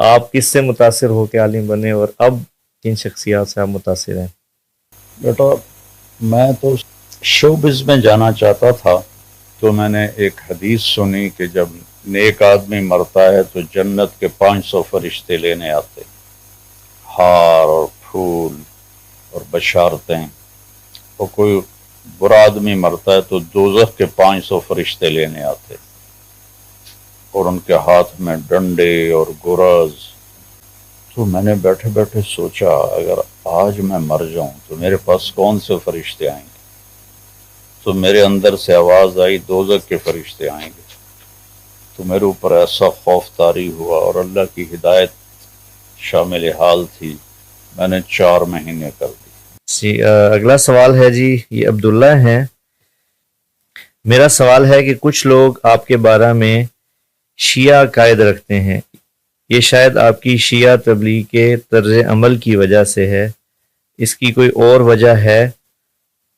آپ کس سے متاثر ہو کے عالم بنے اور اب کن شخصیات سے آپ متاثر ہیں؟ بیٹا میں تو شوبز میں جانا چاہتا تھا، تو میں نے ایک حدیث سنی کہ جب نیک آدمی مرتا ہے تو جنت کے 500 فرشتے لینے آتے، ہار اور پھول اور بشارتیں، اور کوئی برا آدمی مرتا ہے تو دوزخ کے 500 فرشتے لینے آتے اور ان کے ہاتھ میں ڈنڈے اور گرز۔ تو میں نے بیٹھے بیٹھے سوچا اگر آج میں مر جاؤں تو میرے پاس کون سے فرشتے آئیں گے؟ تو میرے اندر سے آواز آئی دوزخ کے فرشتے آئیں گے۔ تو میرے اوپر ایسا خوف طاری ہوا اور اللہ کی ہدایت شامل حال تھی، میں نے 4 مہینے کر دی۔ اگلا سوال ہے جی، یہ عبداللہ ہیں۔ میرا سوال ہے کہ کچھ لوگ آپ کے بارے میں شیعہ عقائد رکھتے ہیں، یہ شاید آپ کی شیعہ تبلیغ کے طرز عمل کی وجہ سے ہے، اس کی کوئی اور وجہ ہے؟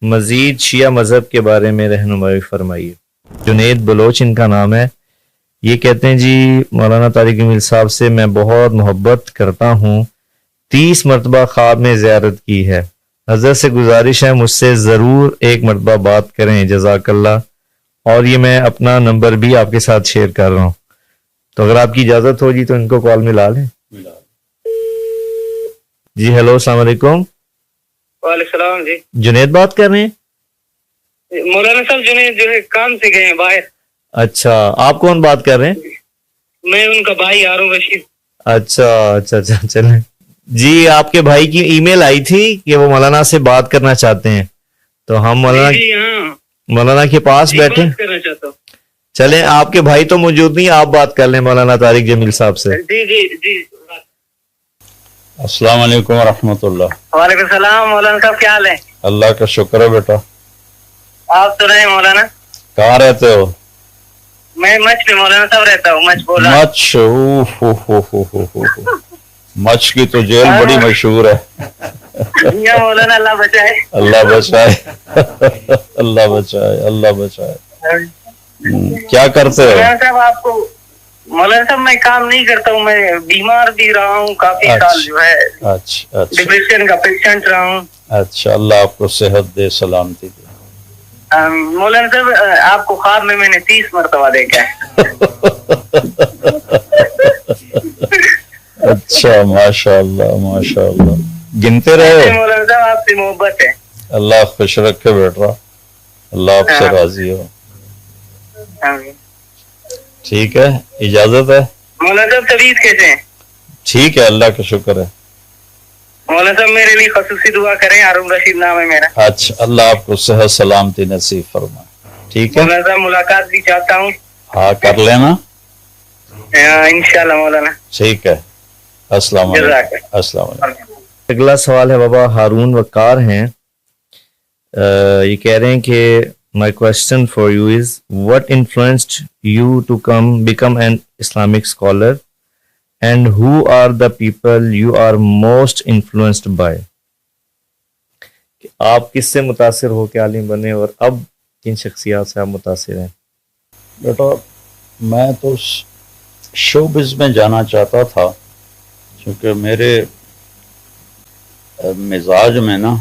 مزید شیعہ مذہب کے بارے میں رہنمائی فرمائیے۔ جنید بلوچ ان کا نام ہے۔ یہ کہتے ہیں جی مولانا طارق جمیل صاحب سے میں بہت محبت کرتا ہوں، 30 مرتبہ خواب میں زیارت کی ہے، حضرت سے گزارش ہے مجھ سے ضرور ایک مرتبہ بات کریں، جزاک اللہ، اور یہ میں اپنا نمبر بھی آپ کے ساتھ شیئر کر رہا ہوں، تو اگر آپ کی اجازت ہو جی تو ان کو کال ملا لیں۔ جی ہیلو، السلام علیکم۔ وعلیکم السلام جی، جنید بات کر رہے ہیں؟ مولانا صاحب جنید جو ہے کام سے گئے ہیں باہر۔ اچھا، آپ کون بات کر رہے ہیں؟ میں ان کا بھائی ہارون رشید۔ اچھا اچھا اچھا، چلیں جی۔ آپ کے بھائی کی ای میل آئی تھی کہ وہ مولانا سے بات کرنا چاہتے ہیں، تو ہم مولانا کے پاس بیٹھے کرنا چاہتا ہوں۔ چلیں، آپ کے بھائی تو موجود نہیں، آپ بات کر لیں مولانا طارق جمیل صاحب سے۔ جی جی جی، السلام علیکم ورحمۃ اللہ۔ وعلیکم السلام مولانا صاحب، کیا حال ہے؟ اللہ کا شکر ہے بیٹا۔ آپ تو رہے مولانا؟ کہاں رہتے ہو؟ میں مچھ میں مولانا صاحب رہتا ہوں، مچھ بول رہا مچھ مچھ کی تو جیل بڑی مشہور ہے۔ یا مولانا اللہ بچائے، اللہ بچائے، اللہ بچائے، اللہ بچائے۔ کیا کرتے ہو؟ مولانا صاحب آپ کو، مولانا صاحب میں کام نہیں کرتا ہوں، میں بیمار بھی رہا ہوں کافی سال، جو ہے اچھا اچھا ڈپریشن کا پیشنٹ رہا ہوں۔ اچھا، اللہ آپ کو صحت دے، سلامتی دے۔ مولانا صاحب آپ کو خواب میں نے 30 مرتبہ دیکھا ہے۔ اچھا، ماشاء اللہ ماشاء اللہ، گنتے رہے۔ مولانا صاحب آپ سے محبت ہے۔ اللہ خوش رکھے بیٹا، اللہ آپ سے راضی ہو۔ ٹھیک ہے، اجازت ہے؟ مولانا صاحب طبیعت کیسے ہیں؟ ٹھیک ہے، اللہ کا شکر ہے۔ مولانا صاحب میرے لیے خصوصی دعا کریں، ہارون رشید نام ہے میرا۔ اچھا، اللہ آپ کو صحت سلامتی نصیب فرمائے۔ ٹھیک ہے مولانا صاحب ملاقات بھی چاہتا ہوں۔ ہاں، کر لینا انشاءاللہ مولانا۔ ٹھیک ہے، السلام علیکم۔ السلام علیکم۔ اگلا سوال ہے بابا ہارون وقار ہیں۔ یہ کہہ رہے ہیں کہ my question for you is what influenced you to become an Islamic scholar and who are the people you are most influenced by؟ کہ آپ کس سے متاثر ہو کے عالم بنے اور اب کن شخصیات سے آپ متاثر ہیں؟ بیٹا میں تو شوبز میں جانا چاہتا تھا، کیونکہ میرے مزاج میں نا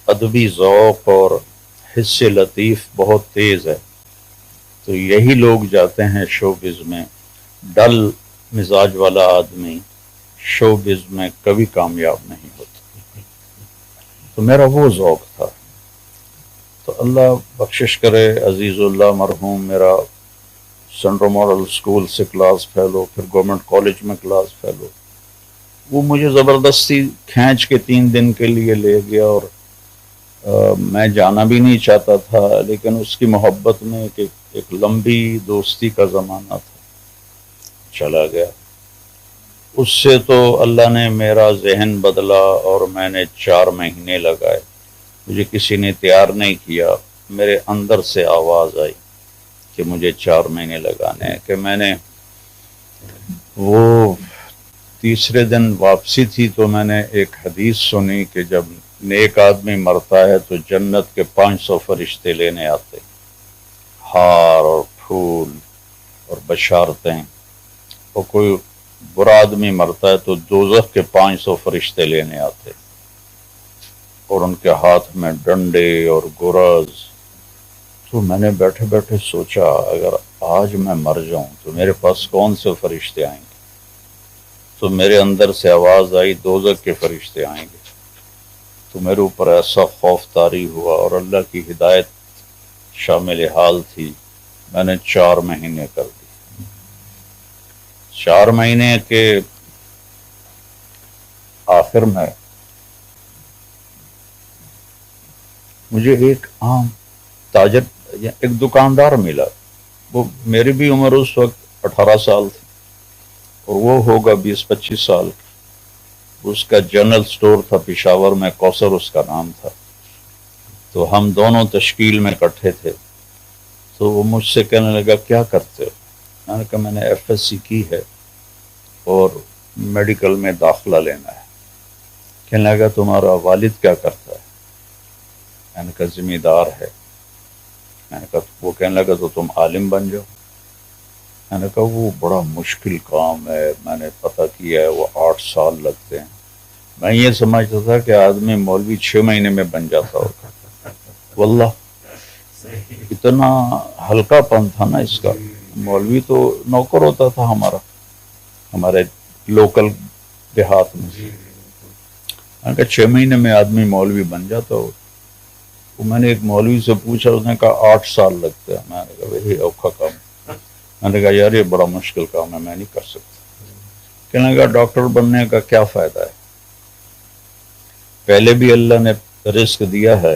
ادبی ذوق اور حس لطیف بہت تیز ہے، تو یہی لوگ جاتے ہیں شوبز میں۔ ڈل مزاج والا آدمی شوبز میں کبھی کامیاب نہیں ہوتا، تو میرا وہ ذوق تھا۔ تو اللہ بخشش کرے، عزیز اللہ مرحوم میرا سینٹرل ماڈل اسکول سے کلاس فیلو، پھر گورنمنٹ کالج میں کلاس فیلو، وہ مجھے زبردستی کھینچ کے 3 دن کے لیے لے گیا، اور میں جانا بھی نہیں چاہتا تھا، لیکن اس کی محبت میں ایک لمبی دوستی کا زمانہ تھا، چلا گیا۔ اس سے تو اللہ نے میرا ذہن بدلا، اور میں نے 4 مہینے لگائے، مجھے کسی نے تیار نہیں کیا، میرے اندر سے آواز آئی کہ مجھے 4 مہینے لگانے ہیں، کہ میں نے وہ تیسرے دن واپسی تھی تو میں نے ایک حدیث سنی کہ جب نیک آدمی مرتا ہے تو جنت کے 500 فرشتے لینے آتے، ہار اور پھول اور بشارتیں، اور کوئی برا آدمی مرتا ہے تو دوزخ کے 500 فرشتے لینے آتے اور ان کے ہاتھ میں ڈنڈے اور گرز. تو میں نے بیٹھے بیٹھے سوچا اگر آج میں مر جاؤں تو میرے پاس کون سے فرشتے آئیں گے. تو میرے اندر سے آواز آئی دوزخ کے فرشتے آئیں گے. تو میرے اوپر ایسا خوف طاری ہوا اور اللہ کی ہدایت شامل حال تھی. میں نے 4 مہینے کر دی. 4 مہینے کے آخر میں مجھے ایک عام تاجر ایک دکاندار ملا. وہ میری بھی عمر اس وقت 18 سال تھی اور وہ ہوگا 20-25 سال. اس کا جنرل سٹور تھا پشاور میں، کوثر اس کا نام تھا. تو ہم دونوں تشکیل میں اکٹھے تھے. تو وہ مجھ سے کہنے لگا کیا کرتے ہو؟ میں نے کہا میں نے FSC کی ہے اور میڈیکل میں داخلہ لینا ہے. کہنے لگا تمہارا والد کیا کرتا ہے؟ میں نے کہا ذمہ دار ہے. میں نے کہا وہ کہنے لگا تو تم عالم بن جاؤ. میں نے کہا وہ بڑا مشکل کام ہے، میں نے پتہ کیا ہے وہ 8 سال لگتے ہیں. میں یہ سمجھتا تھا کہ آدمی مولوی 6 مہینے میں بن جاتا ہوگا. واللہ اتنا ہلکا پن تھا نا اس کا. مولوی تو نوکر ہوتا تھا ہمارے لوکل دیہات میں. میں نے کہا 6 مہینے میں آدمی مولوی بن جاتا ہو. تو میں نے ایک مولوی سے پوچھا، اس نے کہا 8 سال لگتے ہیں. میں نے کہا وہی اوکھا کام. میں نے کہا یار یہ بڑا مشکل کام ہے، میں نہیں کر سکتا. کہنے لگا ڈاکٹر بننے کا کیا فائدہ ہے؟ پہلے بھی اللہ نے رزق دیا ہے،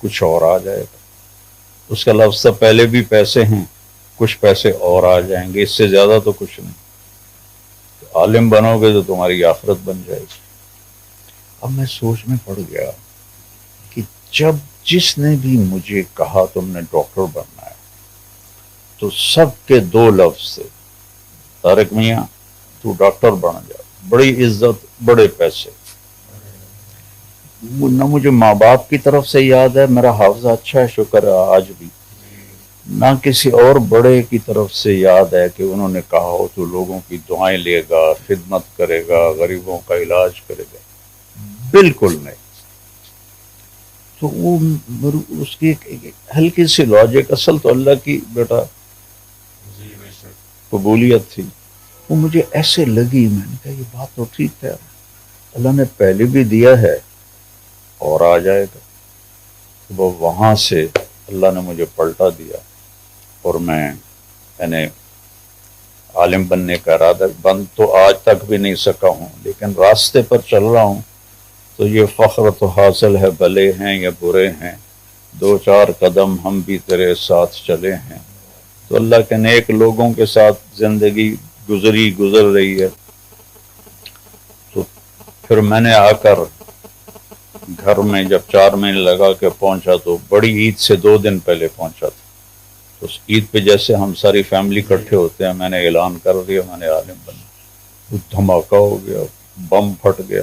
کچھ اور آ جائے گا. اس کا لفظ تھا پہلے بھی پیسے ہیں، کچھ پیسے اور آ جائیں گے، اس سے زیادہ تو کچھ نہیں. عالم بنو گے تو تمہاری آخرت بن جائے گی. اب میں سوچ میں پڑ گیا کہ جب جس نے بھی مجھے کہا تم نے ڈاکٹر بننا ہے تو سب کے 2 لفظ تھے، طارق میاں تو ڈاکٹر بن جا، بڑی عزت بڑے پیسے. نہ مجھے ماں باپ کی طرف سے یاد ہے، میرا حافظہ اچھا ہے شکر ہے آج بھی، نہ کسی اور بڑے کی طرف سے یاد ہے کہ انہوں نے کہا ہو تو لوگوں کی دعائیں لے گا، خدمت کرے گا، غریبوں کا علاج کرے گا. بالکل نہیں. تو وہ اس کی ایک ہلکی سی لاجک، اصل تو اللہ کی بیٹا قبولیت تھی، وہ مجھے ایسے لگی. میں نے کہا یہ بات تو ٹھیک ہے، اللہ نے پہلے بھی دیا ہے اور آ جائے گا. وہ وہاں سے اللہ نے مجھے پلٹا دیا اور میں نے عالم بننے کا ارادہ بند تو آج تک بھی نہیں سکا ہوں، لیکن راستے پر چل رہا ہوں. تو یہ فخر تو حاصل ہے بھلے ہیں یا برے ہیں، 2-4 قدم ہم بھی تیرے ساتھ چلے ہیں. تو اللہ کے نیک لوگوں کے ساتھ زندگی گزر رہی ہے. تو پھر میں نے آ کر گھر میں جب 4 مہینے لگا کے پہنچا تو بڑی عید سے 2 دن پہلے پہنچا تھا. تو اس عید پہ جیسے ہم ساری فیملی اکٹھے ہوتے ہیں، میں نے اعلان کر دیا میں نے عالم بنا. دھماکہ ہو گیا، بم پھٹ گیا،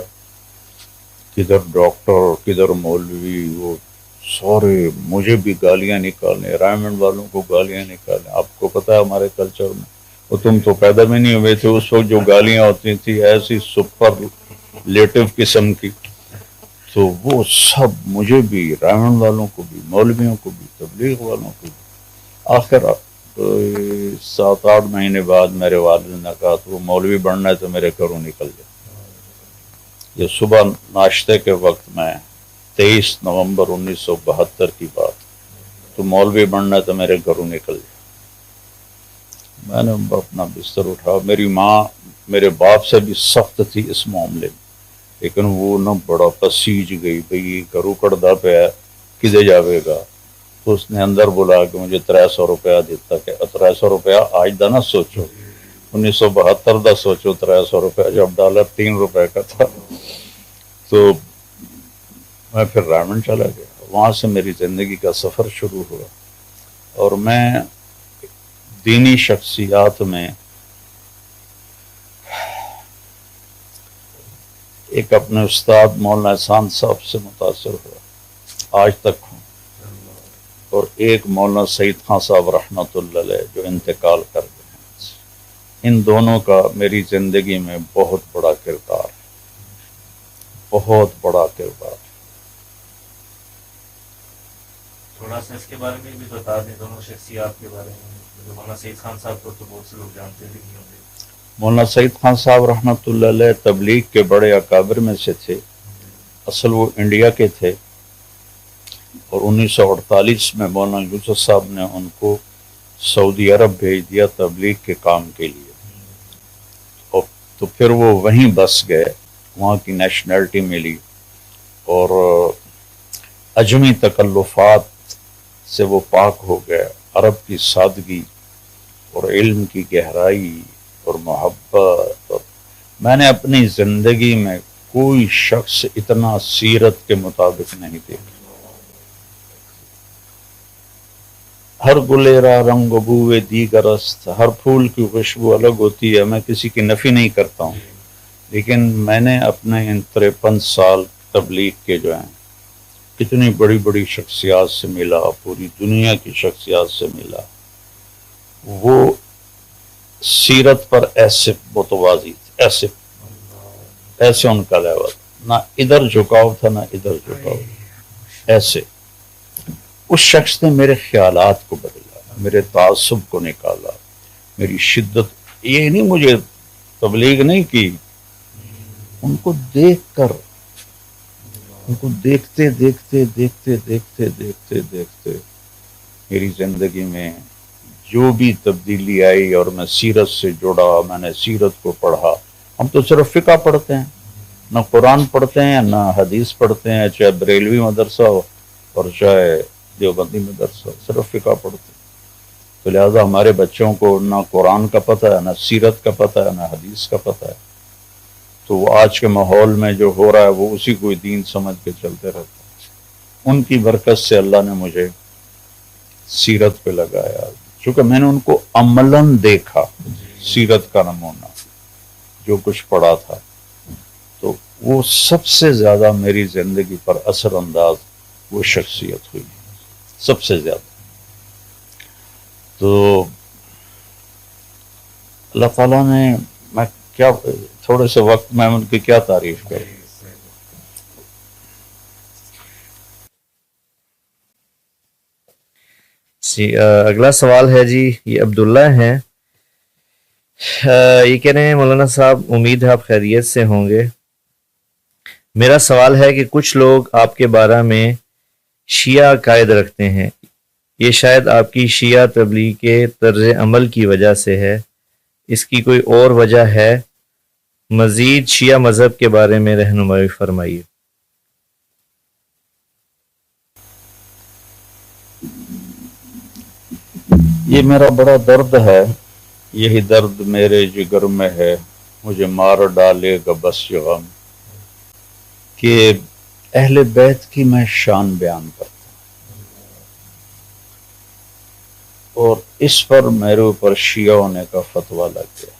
کدھر ڈاکٹر کدھر مولوی، وہ سارے مجھے بھی گالیاں نکالنے، رائمنڈ والوں کو گالیاں نکالنے. آپ کو پتا ہے ہمارے کلچر میں، وہ تم تو پیدا بھی نہیں ہوئے تھے اس وقت، جو گالیاں ہوتی تھی ایسی سپرلیٹو قسم کی. تو وہ سب مجھے بھی، رائمنڈ والوں کو بھی، مولویوں کو بھی، تبلیغ والوں کو بھی. آخر 7-8 مہینے بعد میرے والد نے کہا تو وہ مولوی بننا ہے تو میرے گھروں نکل جائے. یہ صبح ناشتے کے وقت میں 23 نومبر 1972 کی بات، تو مولوی بننا ہے تو میرے گھروں نکل جائے. میں نے اپنا بستر اٹھا. میری ماں میرے باپ سے بھی سخت تھی اس معاملے میں، لیکن وہ نہ بڑا پسیج گئی، بھئی گھروں کڑدا پہ ہے کدے جاوے گا. تو اس نے اندر بلا کے مجھے 300 روپیہ دیتا کہ 300 روپیہ آج دا نہ سوچو، 1972 دا سوچو. 300 روپیہ جب ڈالر 3 روپے کا تھا. تو میں پھر رائمنڈ چلا گیا. وہاں سے میری زندگی کا سفر شروع ہوا اور میں دینی شخصیات میں ایک اپنے استاد مولانا احسان صاحب سے متاثر ہوا، آج تک ہوں. اور ایک مولانا سعید خان صاحب رحمۃ اللہ علیہ جو انتقال کر گئے ہیں. ان دونوں کا میری زندگی میں بہت بڑا کردار ہے، بہت بڑا کردار۔ تھوڑا سا اس کے بارے میں بھی بتا دیں، دونوں شخصیات کے بارے میں۔ مولانا سعید خان صاحب کو تو بہت سے لوگ جانتے بھی نہیں ہوں گے۔ مولانا سعید خان صاحب رحمۃ اللہ علیہ تبلیغ کے بڑے اکابر میں سے تھے۔ اصل وہ انڈیا کے تھے، اور 1948 میں مولانا یوسف صاحب نے ان کو سعودی عرب بھیج دیا تبلیغ کے کام کے لیے، اور تو پھر وہ وہیں بس گئے، وہاں کی نیشنلٹی ملی، اور اجمی تکلفات سے وہ پاک ہو گئے۔ عرب کی سادگی اور علم کی گہرائی اور محبت، اور میں نے اپنی زندگی میں کوئی شخص اتنا سیرت کے مطابق نہیں دیکھا۔ ہر گلیرا رنگ و بوئے دیگر است، ہر پھول کی خوشبو الگ ہوتی ہے۔ میں کسی کی نفی نہیں کرتا ہوں، لیکن میں نے اپنے ان 53 سال تبلیغ کے جو ہیں کتنی بڑی بڑی شخصیات سے ملا، پوری دنیا کی شخصیات سے ملا، وہ سیرت پر ایسے متوازی تھے، ایسے ان کا لیول، نہ ادھر جھکاؤ تھا نہ ادھر جھکاؤ، ایسے۔ اس شخص نے میرے خیالات کو بدلا، میرے تعصب کو نکالا، میری شدت، یہ نہیں مجھے تبلیغ نہیں کی، ان کو دیکھ کر، ان کو دیکھتے دیکھتے دیکھتے دیکھتے دیکھتے دیکھتے میری زندگی میں جو بھی تبدیلی آئی، اور میں سیرت سے جڑا، میں نے سیرت کو پڑھا۔ ہم تو صرف فقہ پڑھتے ہیں، نہ قرآن پڑھتے ہیں نہ حدیث پڑھتے ہیں، چاہے بریلوی مدرسہ ہو اور چاہے دیوبندی مدرسہ، صرف فقہ پڑھتے ہیں۔ تو لہٰذا ہمارے بچوں کو نہ قرآن کا پتہ ہے، نہ سیرت کا پتہ ہے، نہ حدیث کا پتہ ہے۔ تو وہ آج کے ماحول میں جو ہو رہا ہے وہ اسی کو دین سمجھ کے چلتے رہتے ہیں۔ ان کی برکت سے اللہ نے مجھے سیرت پہ لگایا، چونکہ میں نے ان کو عملاً دیکھا، سیرت کا نمونہ جو کچھ پڑھا تھا، تو وہ سب سے زیادہ میری زندگی پر اثر انداز وہ شخصیت ہوئی، سب سے زیادہ۔ تو اللہ تعالیٰ نے، میں کیا تھوڑے سے وقت میں ان کی کیا تعریف کروں۔ اگلا سوال ہے جی، یہ عبداللہ ہیں، یہ کہہ رہے ہیں مولانا صاحب امید ہے آپ خیریت سے ہوں گے۔ میرا سوال ہے کہ کچھ لوگ آپ کے بارے میں شیعہ عقائد رکھتے ہیں، یہ شاید آپ کی شیعہ تبلیغ کے طرز عمل کی وجہ سے ہے، اس کی کوئی اور وجہ ہے؟ مزید شیعہ مذہب کے بارے میں رہنمائی فرمائیے۔ یہ میرا بڑا درد ہے، یہی درد میرے جگر میں ہے، مجھے مار ڈالے گا بس یہ غم، کہ اہل بیت کی میں شان بیان کرتا ہوں، اور اس پر میرے اوپر شیعہ ہونے کا فتویٰ لگ گیا،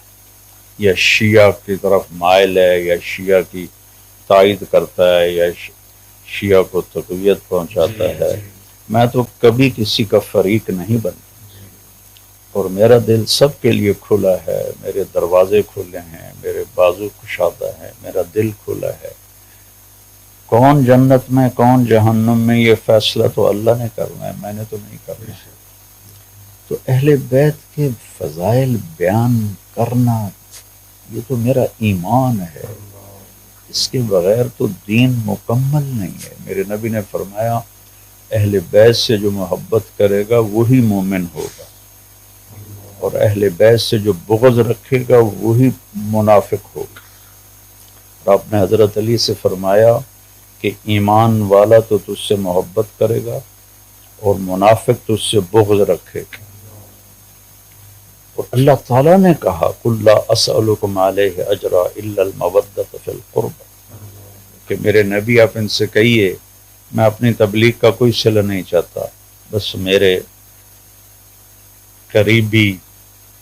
یا شیعہ کی طرف مائل ہے، یا شیعہ کی تائید کرتا ہے، یا شیعہ کو تقویت پہنچاتا ہے۔ میں تو کبھی کسی کا فریق نہیں بنتا، اور میرا دل سب کے لیے کھلا ہے، میرے دروازے کھلے ہیں، میرے بازو کشادہ ہیں، میرا دل کھلا ہے۔ کون جنت میں کون جہنم میں یہ فیصلہ تو اللہ نے کرنا ہے، میں نے تو نہیں کرنا۔ تو اہل بیت کے فضائل بیان کرنا یہ تو میرا ایمان ہے، اس کے بغیر تو دین مکمل نہیں ہے۔ میرے نبی نے فرمایا اہل بیت سے جو محبت کرے گا وہی مومن ہوگا، اور اہل بیت سے جو بغض رکھے گا وہی منافق ہوگا۔ اور آپ نے حضرت علی سے فرمایا کہ ایمان والا تو تجھ سے محبت کرے گا اور منافق تجھ سے بغض رکھے گا۔ اور اللہ تعالیٰ نے کہا قُلْ لَا أَسْأَلُكُمْ عَلَيْهِ أَجْرًا إِلَّا الْمَوَدَّةَ فِي الْقُرْبَى، کہ میرے نبی آپ ان سے کہیے میں اپنی تبلیغ کا کوئی صلہ نہیں چاہتا، بس میرے قریبی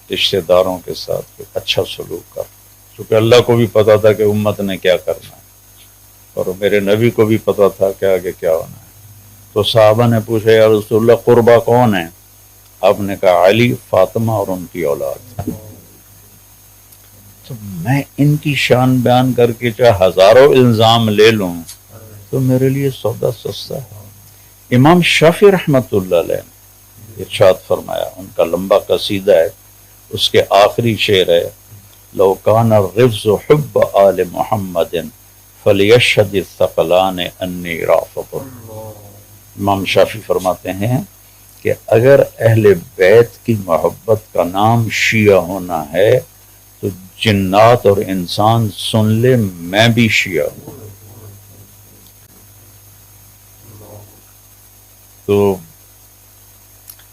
رشتہ داروں کے ساتھ اچھا سلوک کر، چونکہ اللہ کو بھی پتا تھا کہ امت نے کیا کرنا ہے، اور میرے نبی کو بھی پتا تھا کہ آگے کیا ہونا ہے۔ تو صحابہ نے پوچھا یا رسول اللہ قربا کون ہے؟ آپ نے کہا علی، فاطمہ اور ان کی اولاد۔ تو میں ان کی شان بیان کر کے چاہے ہزاروں الزام لے لوں تو میرے لیے سودا سستا ہے۔ امام شافعی رحمۃ اللہ علیہ نے ارشاد فرمایا، ان کا لمبا قصیدہ ہے، اس کے آخری شعر ہے، لو کان الرفض حب آل محمد فلیشہد الثقلان انی رافض۔ امام شافعی فرماتے ہیں کہ اگر اہل بیت کی محبت کا نام شیعہ ہونا ہے تو جنات اور انسان سن لے میں بھی شیعہ ہوں۔ تو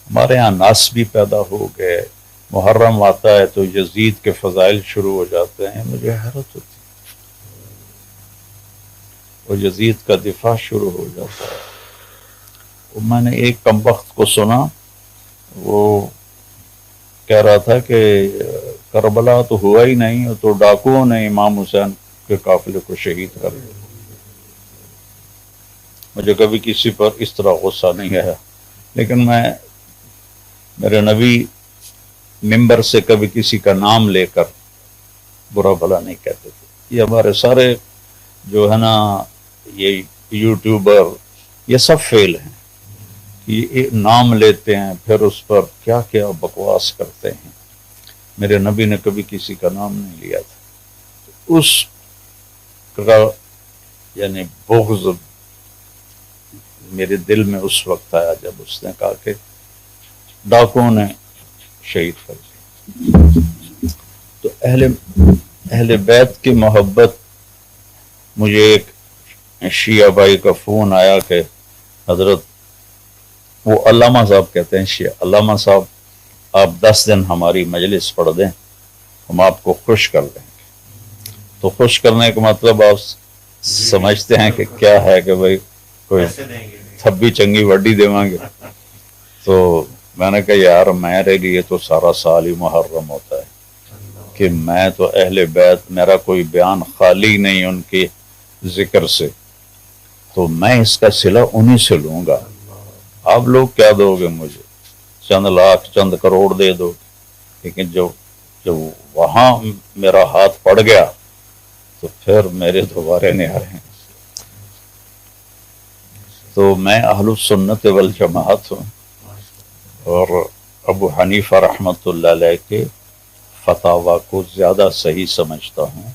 ہمارے ہاں ناس بھی پیدا ہو گئے، محرم آتا ہے تو یزید کے فضائل شروع ہو جاتے ہیں، مجھے حیرت ہوتی ہے، اور یزید کا دفاع شروع ہو جاتا ہے۔ وہ میں نے ایک کمبخت کو سنا، وہ کہہ رہا تھا کہ کربلا تو ہوا ہی نہیں، تو ڈاکوؤں نے امام حسین کے قافلے کو شہید کر دیا۔ مجھے کبھی کسی پر اس طرح غصہ نہیں آیا، لیکن میرے نبی ممبر سے کبھی کسی کا نام لے کر برا بھلا نہیں کہتے تھے۔ یہ ہمارے سارے جو ہے نا یہ یوٹیوبر یہ سب فیل ہیں، یہ نام لیتے ہیں پھر اس پر کیا کیا بکواس کرتے ہیں۔ میرے نبی نے کبھی کسی کا نام نہیں لیا تھا۔ اس کا یعنی بغض میرے دل میں اس وقت آیا جب اس نے کہا کہ ڈاکوؤں نے شہید کر دیا۔ تو اہل بیت کی محبت، مجھے ایک شیعہ بھائی کا فون آیا کہ حضرت، وہ علامہ صاحب کہتے ہیں شیعہ، علامہ صاحب آپ 10 دن ہماری مجلس پڑھ دیں، ہم آپ کو خوش کر دیں گے۔ تو خوش کرنے کا مطلب آپ سمجھتے ہیں کہ کیا ہے کہ بھائی کوئی تھبی چنگی وڈی دیوان گے۔ تو میں نے کہا یار میرے لیے تو سارا سال ہی محرم ہوتا ہے کہ میں تو اہل بیت، میرا کوئی بیان خالی نہیں ان کے ذکر سے، تو میں اس کا صلہ انہی سے لوں گا۔ آپ لوگ کیا دو گے مجھے؟ چند لاکھ چند کروڑ دے دو، لیکن جب وہاں میرا ہاتھ پڑ گیا تو پھر میرے دوبارے نہیں آ رہے ہیں۔ تو میں اہل السنت والجماعت ہوں، اور ابو حنیفہ رحمۃ اللہ علیہ کے فتاوی کو زیادہ صحیح سمجھتا ہوں،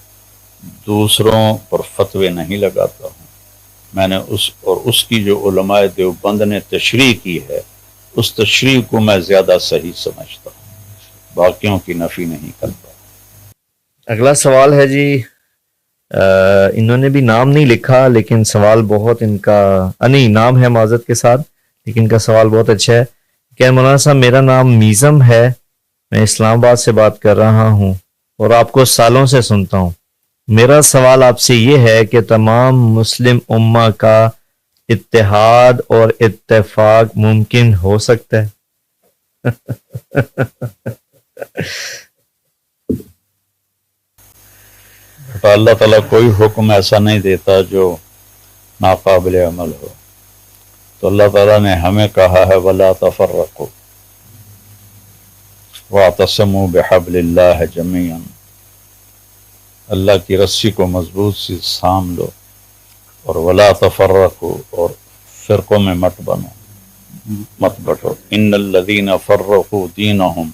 دوسروں پر فتوے نہیں لگاتا ہوں۔ میں نے اس کی جو علماء دیوبند نے تشریح کی ہے، اس تشریح کو میں زیادہ صحیح سمجھتا ہوں، باقیوں کی نفی نہیں کرتا۔ اگلا سوال ہے جی، انہوں نے بھی نام نہیں لکھا لیکن سوال بہت ان کا نہیں نام ہے معذرت کے ساتھ، لیکن ان کا سوال بہت اچھا ہے۔ کہ مولانا صاحب میرا نام میزم ہے، میں اسلام آباد سے بات کر رہا ہوں اور آپ کو سالوں سے سنتا ہوں۔ میرا سوال آپ سے یہ ہے کہ تمام مسلم امہ کا اتحاد اور اتفاق ممکن ہو سکتا ہے؟ اللہ تعالیٰ کوئی حکم ایسا نہیں دیتا جو ناقابل عمل ہو۔ تو اللہ تعالیٰ نے ہمیں کہا ہے وَلَا تَفَرَّقُوا وَاعْتَصِمُوا بِحَبْلِ اللَّهِ جَمِيعًا، اللہ کی رسی کو مضبوط سے تھام لو، اور وَلَا تَفَرَّقُوا، اور فرقوں میں مت بٹو۔ إِنَّ الَّذِينَ فَرَّقُوا دِينَهُمْ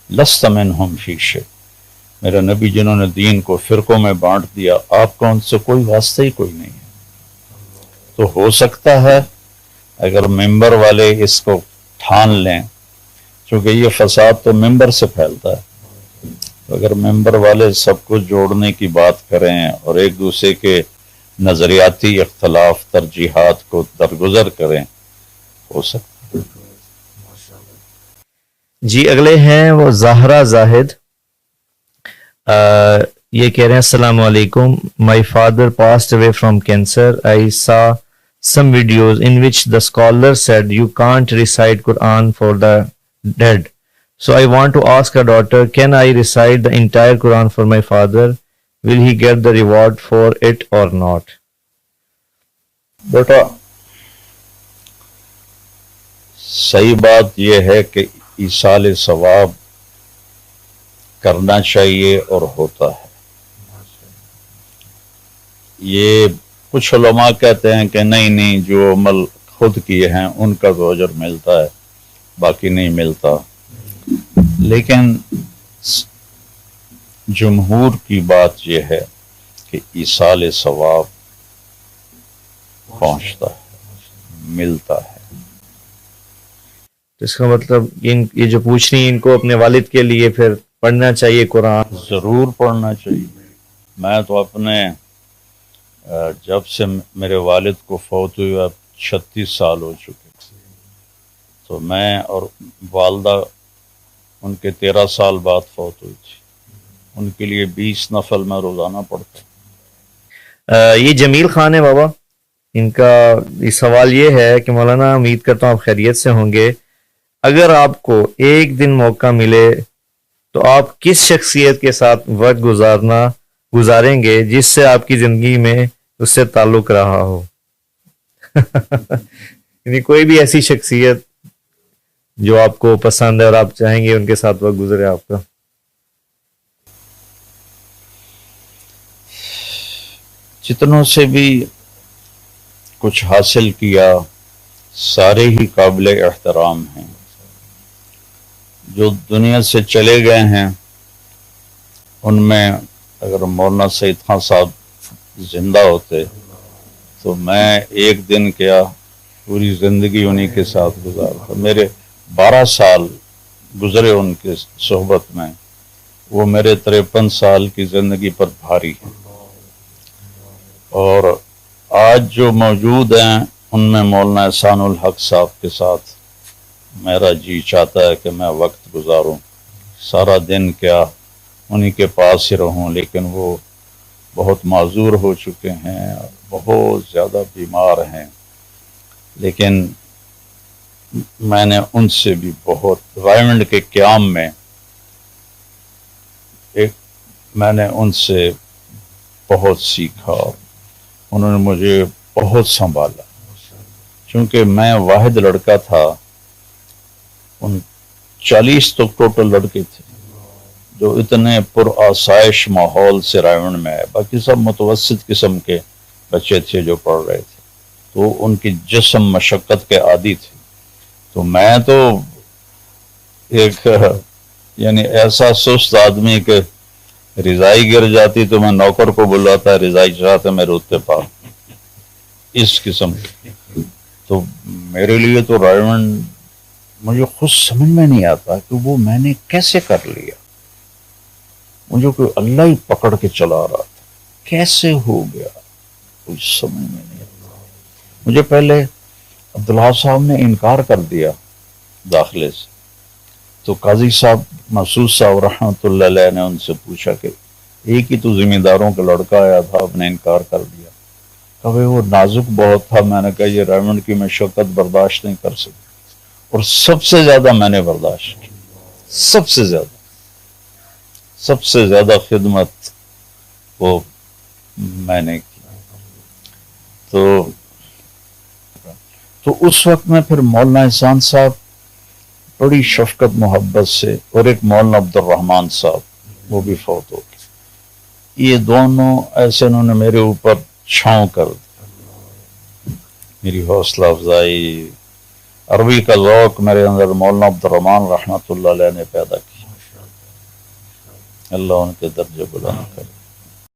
لَسْتَ مِنْهُمْ فِي شَيْءٍ، میرے نبی جنہوں نے دین کو فرقوں میں بانٹ دیا، آپ کا ان سے کوئی واسطہ ہی کوئی نہیں ہے۔ تو ہو سکتا ہے اگر ممبر والے اس کو ٹھان لیں، چونکہ یہ فساد تو ممبر سے پھیلتا ہے، تو اگر ممبر والے سب کو جوڑنے کی بات کریں اور ایک دوسرے کے نظریاتی اختلاف ترجیحات کو درگزر کریں، ہو سکتا ہے۔ جی اگلے ہیں وہ زہرا زاہد، یہ کہہ رہے ہیں السلام علیکم، my father passed away from cancer, I saw some videos in which the scholar said you can't recite Quran for the dead. So I want to ask our daughter, can I recite the entire Quran for my father? Will he get the reward for it or not? بیٹا صحیح بات یہ ہے کہ ایصال ثواب کرنا چاہیے اور ہوتا ہے، یہ کچھ علماء کہتے ہیں کہ نہیں جو عمل خود کیے ہیں ان کا تو اجر ملتا ہے، باقی نہیں ملتا، لیکن جمہور کی بات یہ ہے کہ ایصال ثواب پہنچتا ہے، ملتا ہے۔ اس کا مطلب یہ جو پوچھ رہی ہیں ان کو اپنے والد کے لیے پھر پڑھنا چاہیے قرآن؟ ضرور پڑھنا چاہیے۔ میں تو اپنے جب سے میرے والد کو فوت ہوئے اب 36 سال ہو چکے، تو میں اور والدہ ان کے 13 سال بعد فوت ہوئی تھی، ان کے لیے 20 نفل میں روزانہ پڑھتا۔ یہ جمیل خان ہے بابا، ان کا سوال یہ ہے کہ مولانا امید کرتا ہوں آپ خیریت سے ہوں گے، اگر آپ کو ایک دن موقع ملے تو آپ کس شخصیت کے ساتھ وقت گزاریں گے جس سے آپ کی زندگی میں اس سے تعلق رہا ہو؟ یعنی کوئی بھی ایسی شخصیت جو آپ کو پسند ہے اور آپ چاہیں گے ان کے ساتھ وقت گزرے آپ کا۔ جتنوں سے بھی کچھ حاصل کیا سارے ہی قابل احترام ہیں، جو دنیا سے چلے گئے ہیں ان میں اگر مولانا سعید خان صاحب زندہ ہوتے تو میں ایک دن کیا پوری زندگی انہی کے ساتھ گزارتا۔ میرے 12 سال گزرے ان کے صحبت میں، وہ میرے 53 سال کی زندگی پر بھاری ہے، اور آج جو موجود ہیں ان میں مولانا احسان الحق صاحب کے ساتھ میرا جی چاہتا ہے کہ میں وقت گزاروں، سارا دن کیا انہی کے پاس ہی رہوں، لیکن وہ بہت معذور ہو چکے ہیں، بہت زیادہ بیمار ہیں، لیکن میں نے ان سے بھی بہت رائمنڈ کے قیام میں میں نے ان سے بہت سیکھا، انہوں نے مجھے بہت سنبھالا، چونکہ میں واحد لڑکا تھا، ان 40 تو ٹوٹل لڑکے تھے جو اتنے پر آسائش ماحول سے رائمنڈ میں آئے، باقی سب متوسط قسم کے بچے تھے جو پڑھ رہے تھے، تو ان کی جسم مشقت کے عادی تھے، تو میں تو ایک یعنی ایسا سست آدمی کہ رضائی گر جاتی تو میں نوکر کو بلاتا رضائی چاہتے میرے اتنے پا، اس قسم کی۔ تو میرے لیے تو رائمنڈ مجھے خود سمجھ میں نہیں آتا کہ وہ میں نے کیسے کر لیا، مجھے کوئی اللہ ہی پکڑ کے چلا رہا تھا، کیسے ہو گیا کچھ سمجھ میں نہیں آتا۔ مجھے پہلے عبداللہ صاحب نے انکار کر دیا داخلے سے، تو قاضی صاحب محسوس صاحب رحمۃ اللہ علیہ نے ان سے پوچھا کہ ایک ہی تو ذمہ داروں کا لڑکا آیا تھا، آپ نے انکار کر دیا۔ کبھی وہ نازک بہت تھا، میں نے کہا یہ رائمنڈ کی مشقت برداشت نہیں کر سکتی، اور سب سے زیادہ میں نے برداشت کی، سب سے زیادہ خدمت وہ میں نے کی۔ تو اس وقت میں پھر مولانا احسان صاحب بڑی شفقت محبت سے، اور ایک مولانا عبد الرحمن صاحب وہ بھی فوت ہو گئے، یہ دونوں ایسے انہوں نے میرے اوپر چھاؤں کر دی، میری حوصلہ افزائی، عربی کا ذوق میرے اندر مولانا عبد الرحمن رحمۃ اللہ علیہ نے پیدا کیا، اللہ ان کے درجے بلند کرے۔